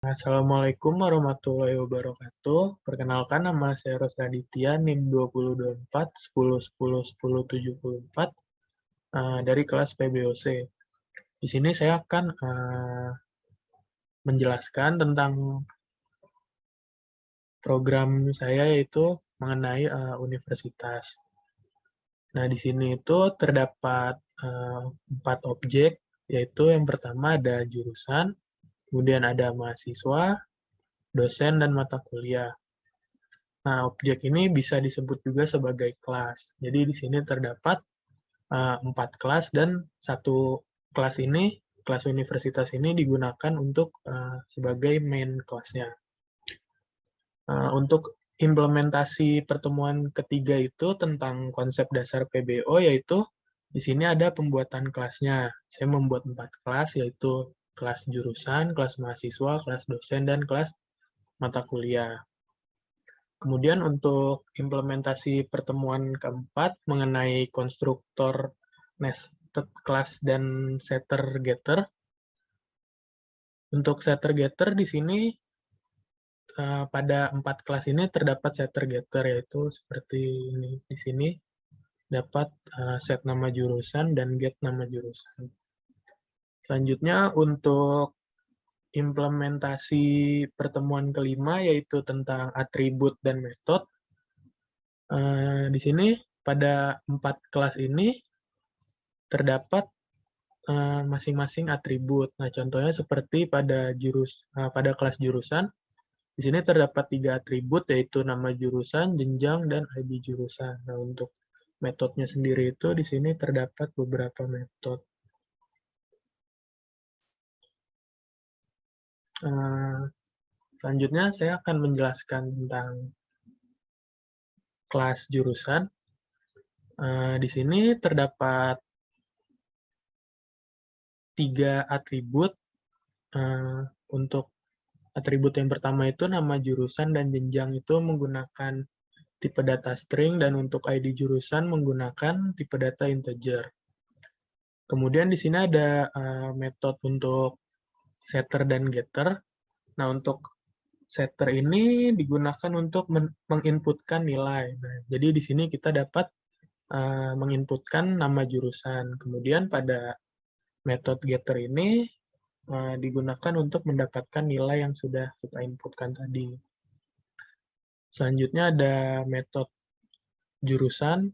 Assalamualaikum warahmatullahi wabarakatuh. Perkenalkan, nama saya Ros Raditya, NIM 2024 10 10 10 74 dari kelas PBOC. Di sini saya akan menjelaskan tentang program saya, yaitu mengenai universitas. Nah, di sini itu terdapat 4 objek, yaitu yang pertama ada jurusan, kemudian ada mahasiswa, dosen, dan mata kuliah. Nah, objek ini bisa disebut juga sebagai kelas. Jadi di sini terdapat 4 kelas, dan satu kelas ini, kelas universitas ini digunakan untuk sebagai main kelasnya. Untuk implementasi pertemuan ketiga itu tentang konsep dasar PBO, yaitu di sini ada pembuatan kelasnya. Saya membuat 4 kelas, yaitu kelas jurusan, kelas mahasiswa, kelas dosen, dan kelas mata kuliah. Kemudian untuk implementasi pertemuan keempat mengenai konstruktor nested class dan setter getter. Untuk setter getter di sini pada 4 kelas ini terdapat setter getter, yaitu seperti ini di sini dapat set nama jurusan dan get nama jurusan. Selanjutnya untuk implementasi pertemuan kelima, yaitu tentang atribut dan metode. Di sini pada 4 kelas ini terdapat masing-masing atribut. Nah, contohnya seperti pada kelas jurusan, di sini terdapat 3 atribut, yaitu nama jurusan, jenjang, dan ID jurusan. Nah, untuk metodenya sendiri itu di sini terdapat beberapa metode. Selanjutnya saya akan menjelaskan tentang kelas jurusan. Di sini terdapat 3 atribut. Untuk atribut yang pertama itu nama jurusan dan jenjang itu menggunakan tipe data string, dan untuk ID jurusan menggunakan tipe data integer. Kemudian di sini ada metode untuk setter dan getter. Nah, untuk setter ini digunakan untuk menginputkan nilai. Nah, jadi di sini kita dapat menginputkan nama jurusan. Kemudian pada metode getter ini digunakan untuk mendapatkan nilai yang sudah kita inputkan tadi. Selanjutnya ada metode jurusan.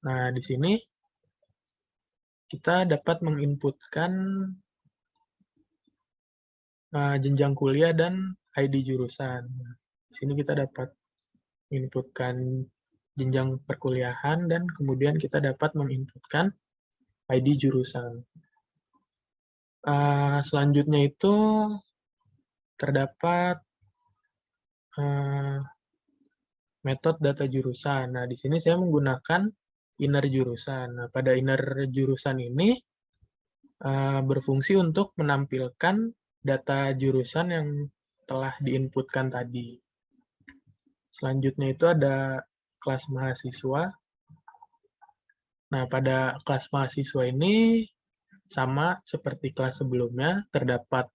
Nah, di sini kita dapat menginputkan jenjang kuliah dan ID jurusan. Di sini kita dapat menginputkan jenjang perkuliahan, dan kemudian kita dapat menginputkan ID jurusan. Selanjutnya itu terdapat metode data jurusan. Nah, di sini saya menggunakan inner jurusan. Nah, pada inner jurusan ini berfungsi untuk menampilkan data jurusan yang telah diinputkan tadi. Selanjutnya itu ada kelas mahasiswa. Nah, pada kelas mahasiswa ini sama seperti kelas sebelumnya, terdapat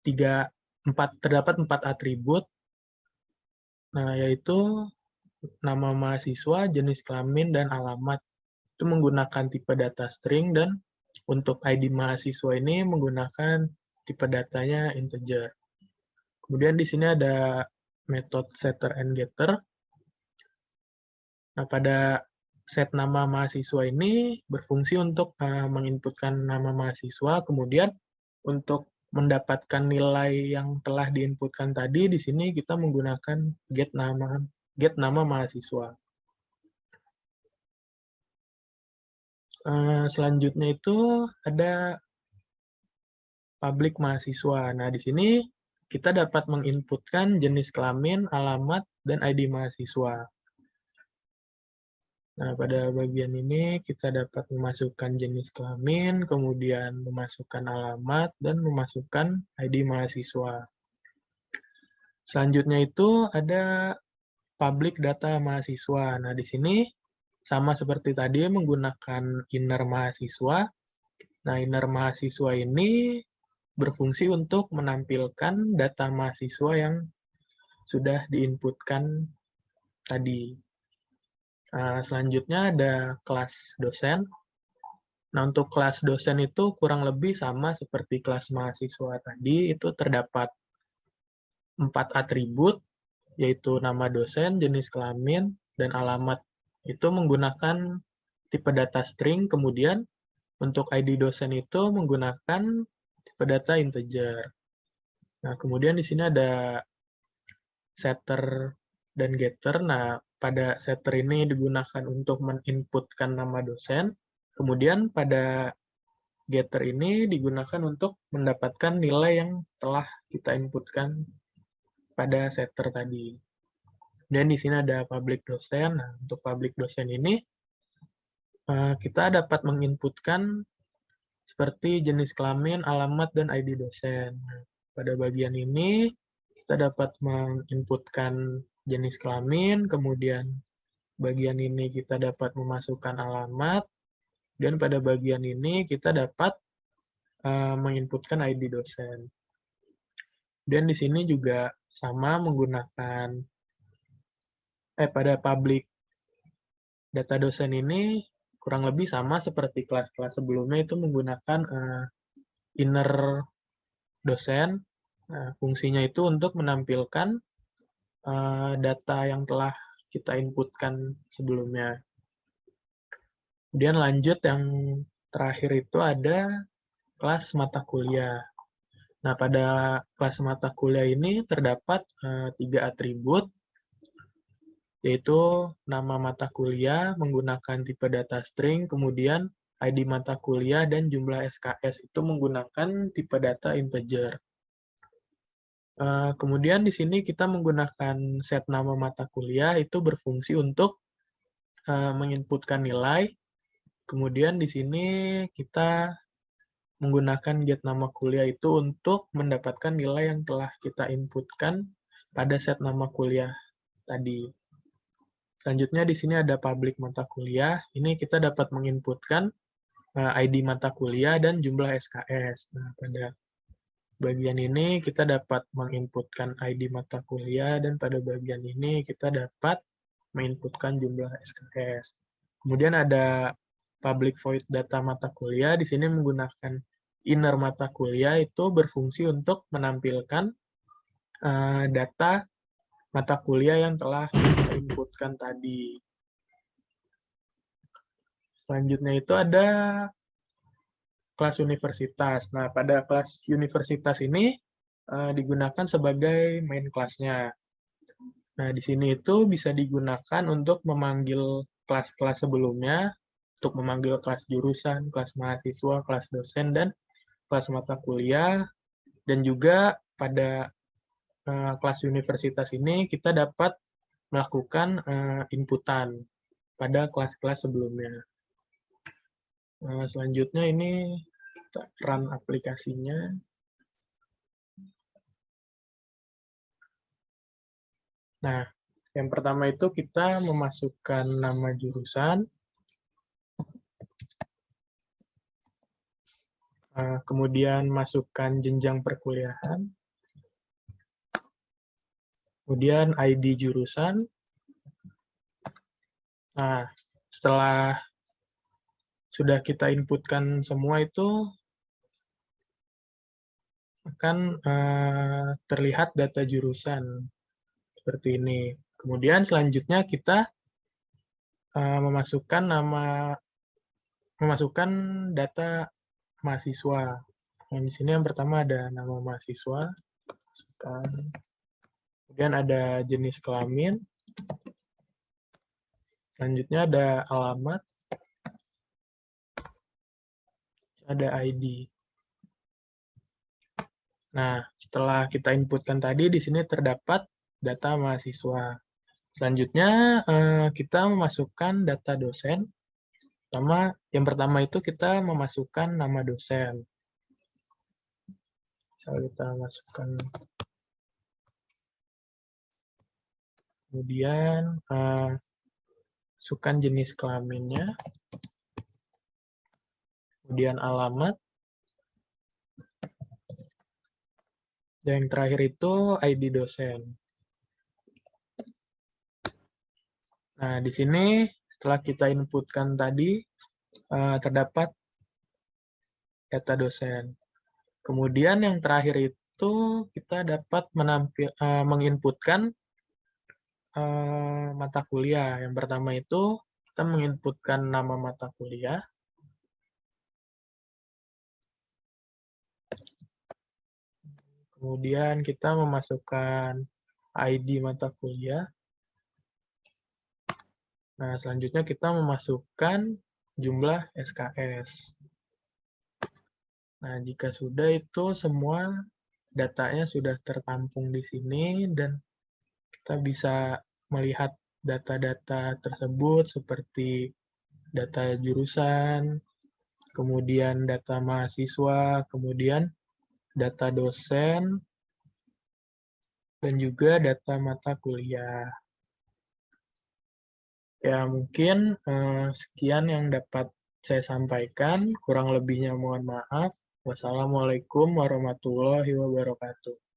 4 atribut. Nah, yaitu nama mahasiswa, jenis kelamin, dan alamat. Itu menggunakan tipe data string, dan untuk ID mahasiswa ini menggunakan tipe datanya integer. Kemudian di sini ada metode setter and getter. Nah, pada set nama mahasiswa ini berfungsi untuk menginputkan nama mahasiswa, kemudian untuk mendapatkan nilai yang telah diinputkan tadi, di sini kita menggunakan get nama mahasiswa. Selanjutnya itu ada publik mahasiswa. Nah, di sini kita dapat menginputkan jenis kelamin, alamat, dan ID mahasiswa. Nah, pada bagian ini kita dapat memasukkan jenis kelamin, kemudian memasukkan alamat, dan memasukkan ID mahasiswa. Selanjutnya itu ada public data mahasiswa. Nah, di sini sama seperti tadi menggunakan inner mahasiswa. Nah, inner mahasiswa ini berfungsi untuk menampilkan data mahasiswa yang sudah diinputkan tadi. Selanjutnya ada kelas dosen. Nah, untuk kelas dosen itu kurang lebih sama seperti kelas mahasiswa tadi, itu terdapat 4 atribut, yaitu nama dosen, jenis kelamin, dan alamat. Itu menggunakan tipe data string, kemudian untuk ID dosen itu menggunakan tipe data integer. Nah, kemudian di sini ada setter dan getter. Nah, pada setter ini digunakan untuk menginputkan nama dosen. Kemudian pada getter ini digunakan untuk mendapatkan nilai yang telah kita inputkan pada setter tadi. Dan di sini ada public dosen. Nah, untuk public dosen ini kita dapat menginputkan seperti jenis kelamin, alamat, dan ID dosen. Nah, pada bagian ini kita dapat menginputkan jenis kelamin, kemudian bagian ini kita dapat memasukkan alamat, dan pada bagian ini kita dapat menginputkan ID dosen. Dan di sini juga sama menggunakan pada public data dosen ini kurang lebih sama seperti kelas-kelas sebelumnya, itu menggunakan inner dosen. Nah, fungsinya itu untuk menampilkan data yang telah kita inputkan sebelumnya. Kemudian lanjut yang terakhir itu ada kelas mata kuliah. Nah, pada kelas mata kuliah ini terdapat 3 atribut, yaitu nama mata kuliah menggunakan tipe data string, kemudian ID mata kuliah, dan jumlah SKS itu menggunakan tipe data integer. Kemudian di sini kita menggunakan set nama mata kuliah itu berfungsi untuk menginputkan nilai. Kemudian di sini kita menggunakan get nama kuliah itu untuk mendapatkan nilai yang telah kita inputkan pada set nama kuliah tadi. Selanjutnya di sini ada public mata kuliah. Ini kita dapat menginputkan ID mata kuliah dan jumlah SKS. Nah, pada bagian ini kita dapat menginputkan ID mata kuliah, dan pada bagian ini kita dapat menginputkan jumlah SKS. Kemudian ada public void data mata kuliah. Di sini menggunakan inner mata kuliah, itu berfungsi untuk menampilkan data mata kuliah yang telah kita inputkan tadi. Selanjutnya itu ada kelas universitas. Nah, pada kelas universitas ini digunakan sebagai main kelasnya. Nah, di sini itu bisa digunakan untuk memanggil kelas-kelas sebelumnya, untuk memanggil kelas jurusan, kelas mahasiswa, kelas dosen, dan kelas mata kuliah. Dan juga pada kelas universitas ini kita dapat melakukan inputan pada kelas-kelas sebelumnya. Selanjutnya ini kita run aplikasinya. Nah, yang pertama itu kita memasukkan nama jurusan, kemudian masukkan jenjang perkuliahan, kemudian ID jurusan. Nah, setelah sudah kita inputkan semua itu, akan terlihat data jurusan seperti ini. Kemudian selanjutnya kita memasukkan data mahasiswa. Nah, di sini yang pertama ada nama mahasiswa, kemudian ada jenis kelamin, selanjutnya ada alamat, ada ID. Nah, setelah kita inputkan tadi, di sini terdapat data mahasiswa. Selanjutnya, kita memasukkan data dosen. Yang pertama itu kita memasukkan nama dosen. Misal kita masukkan, kemudian masukkan jenis kelaminnya, kemudian alamat, Yang terakhir itu ID dosen. Nah, di sini setelah kita inputkan tadi, terdapat data dosen. Kemudian yang terakhir itu kita dapat menginputkan mata kuliah. Yang pertama itu kita menginputkan nama mata kuliah. Kemudian kita memasukkan ID mata kuliah. Nah, selanjutnya kita memasukkan jumlah SKS. Nah, jika sudah itu semua datanya sudah tertampung di sini dan kita bisa melihat data-data tersebut seperti data jurusan, kemudian data mahasiswa, kemudian data dosen, dan juga data mata kuliah. Ya, mungkin sekian yang dapat saya sampaikan. Kurang lebihnya mohon maaf. Wassalamualaikum warahmatullahi wabarakatuh.